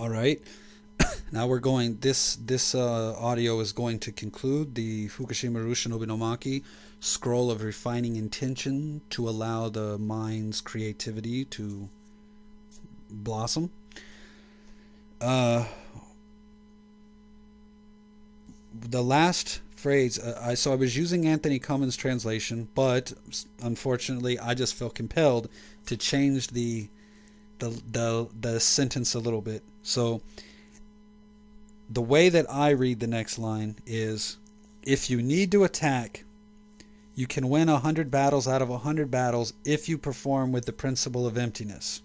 All right. Now we're going. This audio is going to conclude the Fukushima Ryu Shinobi-no-Maki scroll of refining intention to allow the mind's creativity to blossom. The last phrase. I was using Anthony Cummins' translation, but unfortunately, I just felt compelled to change the sentence a little bit. So the way that I read the next line is, if you need to attack, you can win 100 battles out of 100 battles if you perform with the principle of emptiness.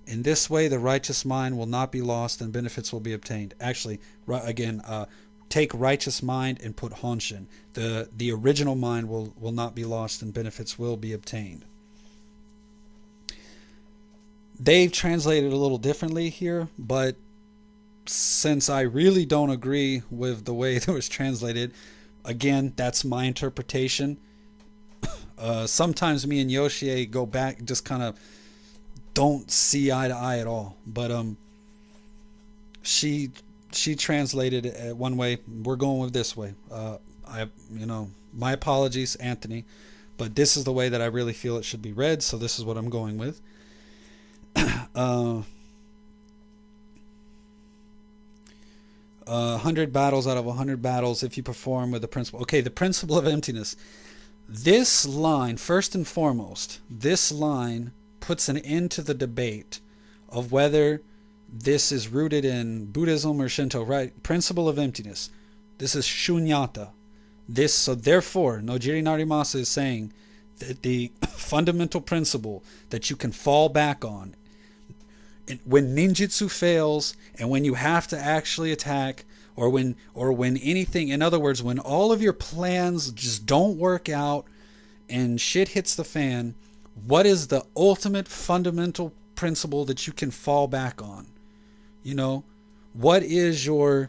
In this way, the righteous mind will not be lost and benefits will be obtained. Actually, again, take righteous mind and put honshin. The original mind will not be lost and benefits will be obtained. They've translated a little differently here, but since I really don't agree with the way it was translated, again, that's my interpretation. Sometimes me and Yoshie go back, just kind of don't see eye to eye at all. But she translated it one way. We're going with this way. My apologies, Anthony, but this is the way that I really feel it should be read. So this is what I'm going with. 100 battles out of 100 battles if you perform with the principle. Okay, the principle of emptiness. This line, first and foremost, this line puts an end to the debate of whether this is rooted in Buddhism or Shinto, right? Principle of emptiness. This is Shunyata. So therefore, Nojiri Narimasa is saying that the fundamental principle that you can fall back on when ninjutsu fails and when you have to actually attack, or when anything, in other words, when all of your plans just don't work out and shit hits the fan, what is the ultimate fundamental principle that you can fall back on? You know, what is your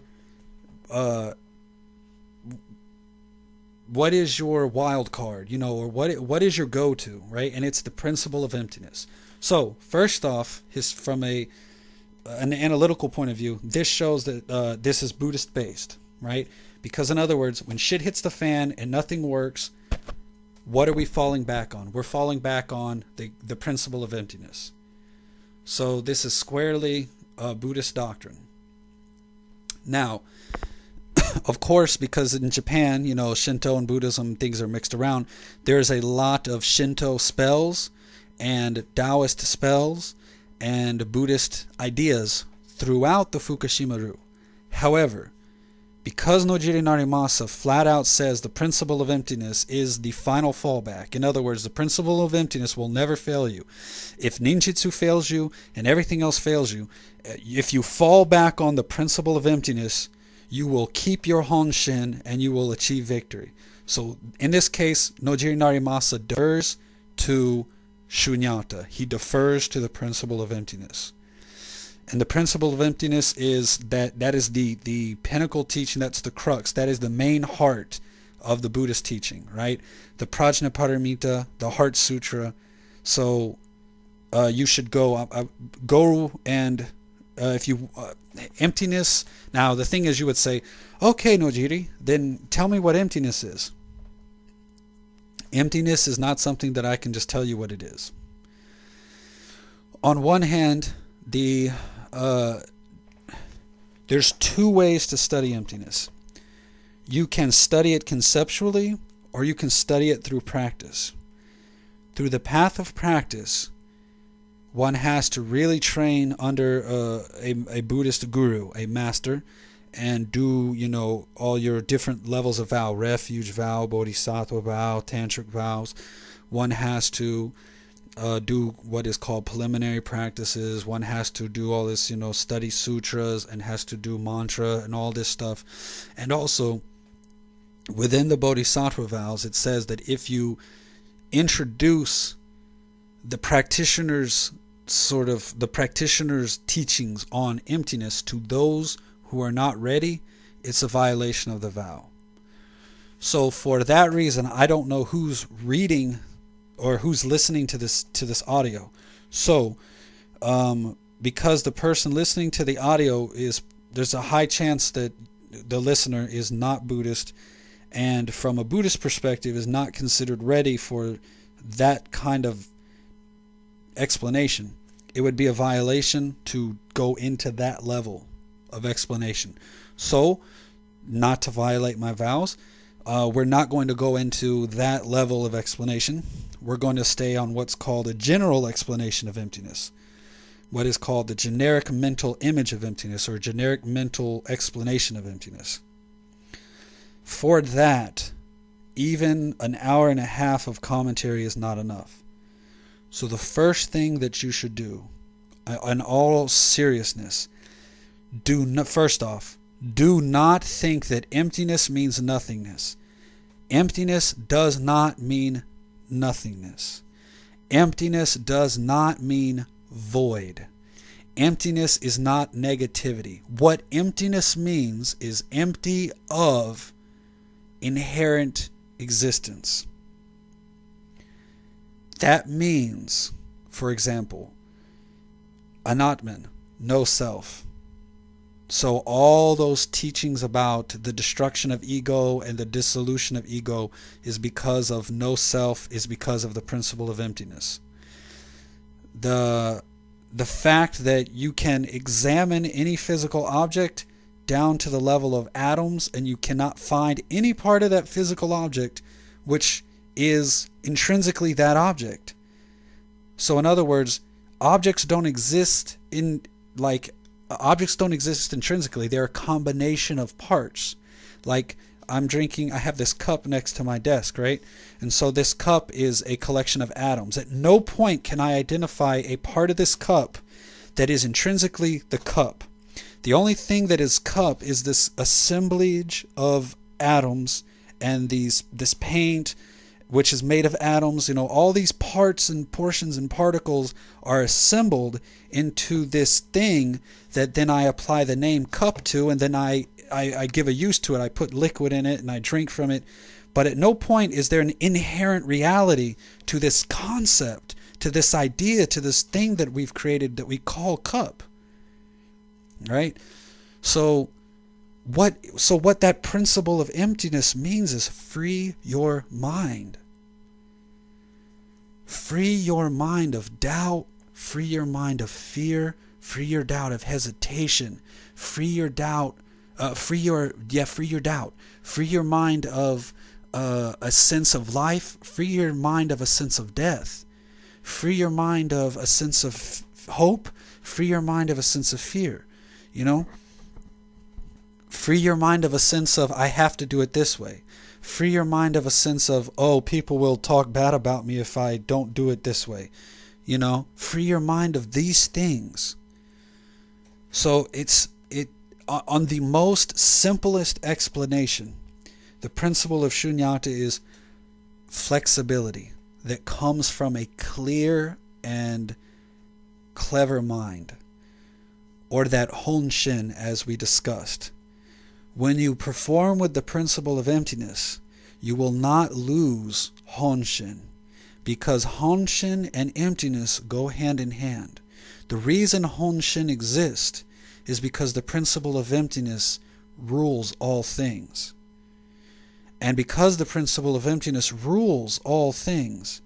wild card, you know, or what is your go-to, right? And it's the principle of emptiness. So first off, from an analytical point of view, this shows that this is Buddhist based, right? Because in other words, when shit hits the fan and nothing works, what are we falling back on? We're falling back on the principle of emptiness. So this is squarely Buddhist doctrine. Now, of course, because in Japan, you know, Shinto and Buddhism, things are mixed around. There's a lot of Shinto spells and Taoist spells and Buddhist ideas throughout the Fukushima Ryu. However, because Nojiri Narimasa flat out says the principle of emptiness is the final fallback, in other words, the principle of emptiness will never fail you. If ninjutsu fails you and everything else fails you, if you fall back on the principle of emptiness, you will keep your honshin and you will achieve victory. So in this case, Nojiri Narimasa defers to Shunyata. He defers to the principle of emptiness. And the principle of emptiness is that is the pinnacle teaching, that's the crux, that is the main heart of the Buddhist teaching, right? The Prajnaparamita, the Heart Sutra. So you should go and if you emptiness. Now the thing is, you would say, okay, Nojiri, then tell me what emptiness is. Emptiness is not something that I can just tell you what it is. On one hand, there's two ways to study emptiness. You can study it conceptually, or you can study it through practice. Through the path of practice, one has to really train under a Buddhist guru, a master, and do, you know, all your different levels of vow, refuge vow, bodhisattva vow, tantric vows. One has to do what is called preliminary practices. One has to do all this, you know, study sutras, and has to do mantra and all this stuff. And also, within the bodhisattva vows, it says that if you introduce the practitioner's teachings on emptiness to those who are not ready, it's a violation of the vow. So for that reason, I don't know who's reading or who's listening to this audio. So because the person listening to the audio there's a high chance that the listener is not Buddhist, and from a Buddhist perspective is not considered ready for that kind of explanation. It would be a violation to go into that level of explanation. So, not to violate my vows, we're not going to go into that level of explanation. We're going to stay on what's called a general explanation of emptiness, what is called the generic mental image of emptiness, or generic mental explanation of emptiness. For that, even an hour and a half of commentary is not enough. So the first thing that you should do, in all seriousness, first off, do not think that emptiness means nothingness. Emptiness does not mean nothingness. Emptiness does not mean void. Emptiness is not negativity. What emptiness means is empty of inherent existence. That means, for example, anatman, no self. So all those teachings about the destruction of ego and the dissolution of ego is because of no self, is because of the principle of emptiness. The fact that you can examine any physical object down to the level of atoms and you cannot find any part of that physical object which is intrinsically that object. So in other words, objects don't exist intrinsically. They're a combination of parts. Like I have this cup next to my desk, right? And so this cup is a collection of atoms. At no point can I identify a part of this cup that is intrinsically the cup. The only thing that is cup is this assemblage of atoms and this paint, which is made of atoms. All these parts and portions and particles are assembled into this thing that then I apply the name cup to, and then I give a use to it. I put liquid in it and I drink from it. But at no point is there an inherent reality to this concept, to this idea, to this thing that we've created that we call cup. Right? So what that principle of emptiness means is free your mind. Free your mind of doubt, free your mind of fear, free your doubt of hesitation, free your doubt, free your mind of a sense of life, free your mind of a sense of death, free your mind of a sense of hope, free your mind of a sense of fear. Free your mind of a sense of, I have to do it this way. Free your mind of a sense of, oh, people will talk bad about me if I don't do it this way. Free your mind of these things. So on the most simplest explanation, the principle of Shunyata is flexibility that comes from a clear and clever mind, or that honshin, as we discussed. When you perform with the principle of emptiness, you will not lose honshin, because honshin and emptiness go hand in hand. The reason honshin exists is because the principle of emptiness rules all things. And because the principle of emptiness rules all things,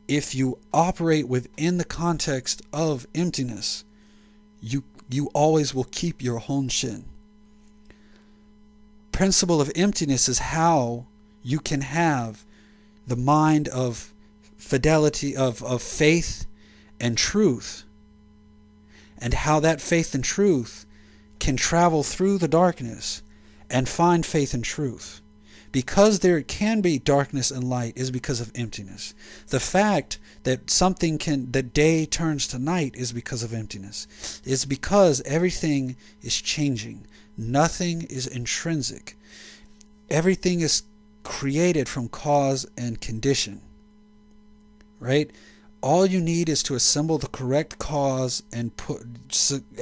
if you operate within the context of emptiness, you always will keep your honshin. Principle of emptiness is how you can have the mind of fidelity, of faith and truth, and how that faith and truth can travel through the darkness and find faith and truth. Because there can be darkness and light is because of emptiness. The fact that that day turns to night is because of emptiness. It's because everything is changing. Nothing is intrinsic. Everything is created from cause and condition. Right? All you need is to assemble the correct cause and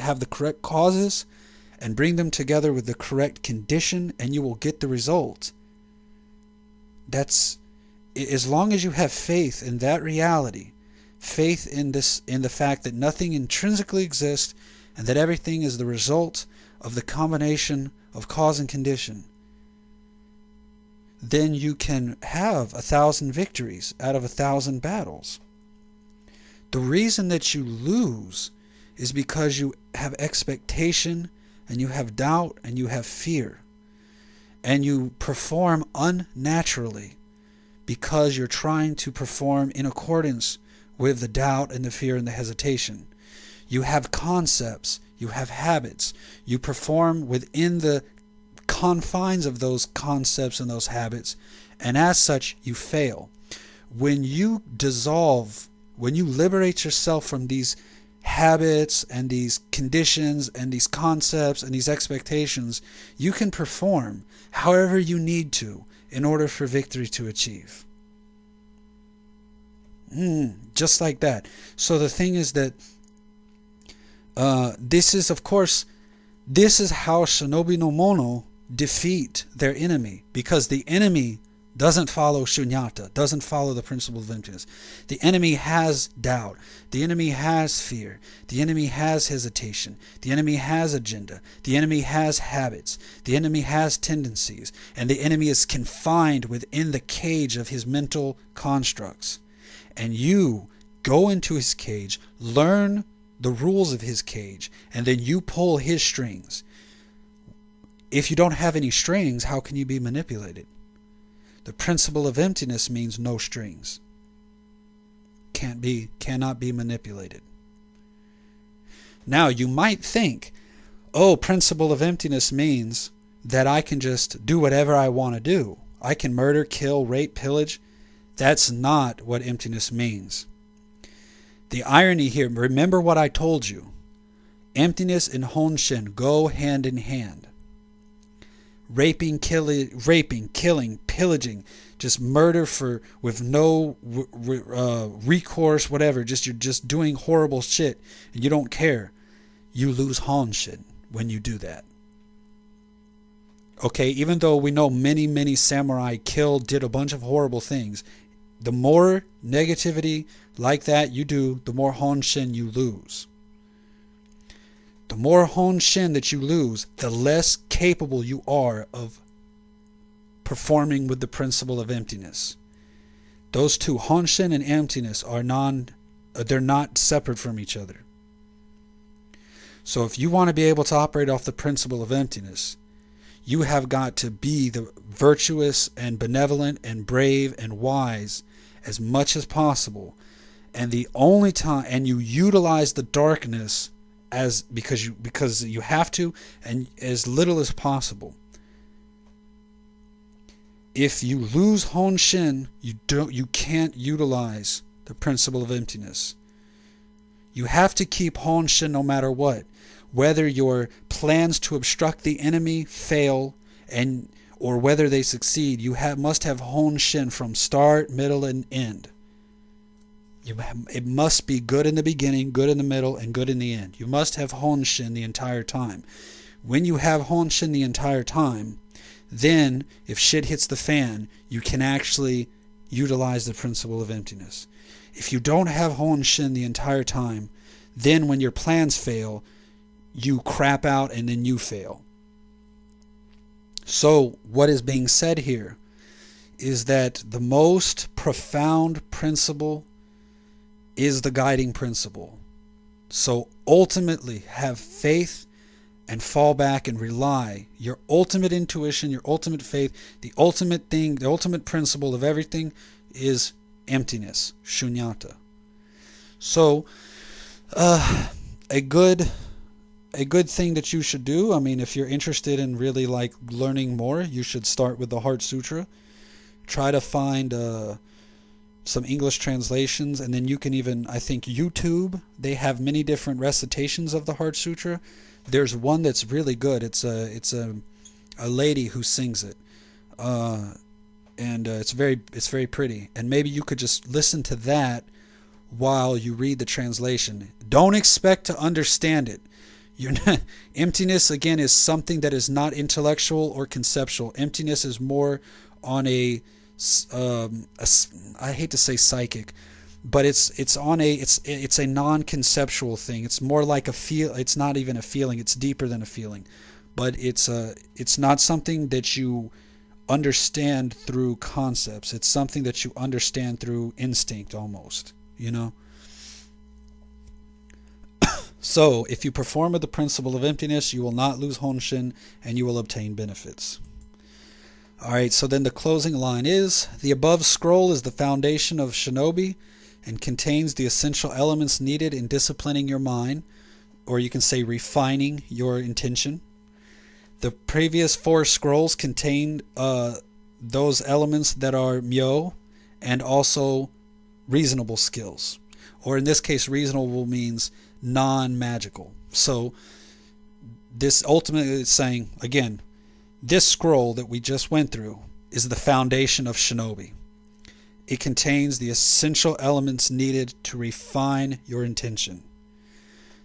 have the correct causes and bring them together with the correct condition, and you will get the result. That's, as long as you have faith in that reality, faith in the fact that nothing intrinsically exists and that everything is the result of the combination of cause and condition, then you can have 1,000 victories out of 1,000 battles. The reason that you lose is because you have expectation and you have doubt and you have fear, and you perform unnaturally because you're trying to perform in accordance with the doubt and the fear and the hesitation. You have concepts, you have habits, you perform within the confines of those concepts and those habits, and as such you fail. When you dissolve, when you liberate yourself from these habits and these conditions and these concepts and these expectations, you can perform however you need to in order for victory to achieve. Just like that. So the thing is that this is how Shinobi no Mono defeat their enemy, because the enemy doesn't follow Shunyata, doesn't follow the principle of emptiness. The enemy has doubt. The enemy has fear. The enemy has hesitation. The enemy has agenda. The enemy has habits. The enemy has tendencies. And the enemy is confined within the cage of his mental constructs. And you go into his cage, learn the rules of his cage, and then you pull his strings. If you don't have any strings, how can you be manipulated? The principle of emptiness means no strings. Cannot be manipulated. Now you might think, oh, principle of emptiness means that I can just do whatever I want to do. I can murder, kill, rape, pillage. That's not what emptiness means. The irony here, remember what I told you. Emptiness and Honshin go hand in hand. Raping, killing, pillaging, just murder with no recourse, whatever. You're just doing horrible shit, and you don't care. You lose Honshin when you do that. Okay, even though we know many samurai did a bunch of horrible things, the more negativity like that you do, the more Honshin you lose. The more Honshin that you lose, the less capable you are of performing with the principle of emptiness. Those two, Honshin and emptiness, they're not separate from each other. So if you want to be able to operate off the principle of emptiness, you have got to be the virtuous and benevolent and brave and wise as much as possible. And the only time, and you utilize the darkness because you have to, and as little as possible. If you lose Honshin, you can't utilize the principle of emptiness. You have to keep Honshin no matter what. Whether your plans to obstruct the enemy fail or whether they succeed, you must have Honshin from start, middle, and end. It must be good in the beginning, good in the middle, and good in the end. You must have Honshin the entire time. When you have Honshin the entire time, then if shit hits the fan, you can actually utilize the principle of emptiness. If you don't have Honshin the entire time, then when your plans fail, you crap out and then you fail. So what is being said here is that the most profound principle is the guiding principle. So ultimately have faith and fall back and rely. Your ultimate intuition, your ultimate faith, the ultimate thing, the ultimate principle of everything is emptiness, Shunyata. So a good thing that you should do, I mean, if you're interested in really like learning more, you should start with the Heart Sutra. Try to find some English translations, and then you can even, I think YouTube, they have many different recitations of the Heart Sutra. There's one that's really good. It's a lady who sings it, and it's very pretty. And maybe you could just listen to that while you read the translation. Don't expect to understand it. Emptiness again is something that is not intellectual or conceptual. Emptiness is more on I hate to say psychic, but it's a non-conceptual thing. It's more like a feel. It's not even a feeling. It's deeper than a feeling, but it's not something that you understand through concepts. It's something that you understand through instinct, almost. You know. So, if you perform with the principle of emptiness, you will not lose Honshin and you will obtain benefits. Alright, so then the closing line is, the above scroll is the foundation of Shinobi and contains the essential elements needed in disciplining your mind, or you can say refining your intention. The previous 4 scrolls contained those elements that are myo and also reasonable skills. Or in this case, reasonable means non-magical. So this ultimately is saying, again, this scroll that we just went through is the foundation of Shinobi. It contains the essential elements needed to refine your intention.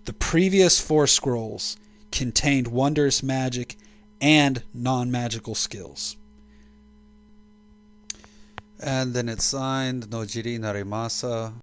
The previous 4 scrolls contained wondrous magic and non-magical skills. And then it's signed Nojiri Narimasa.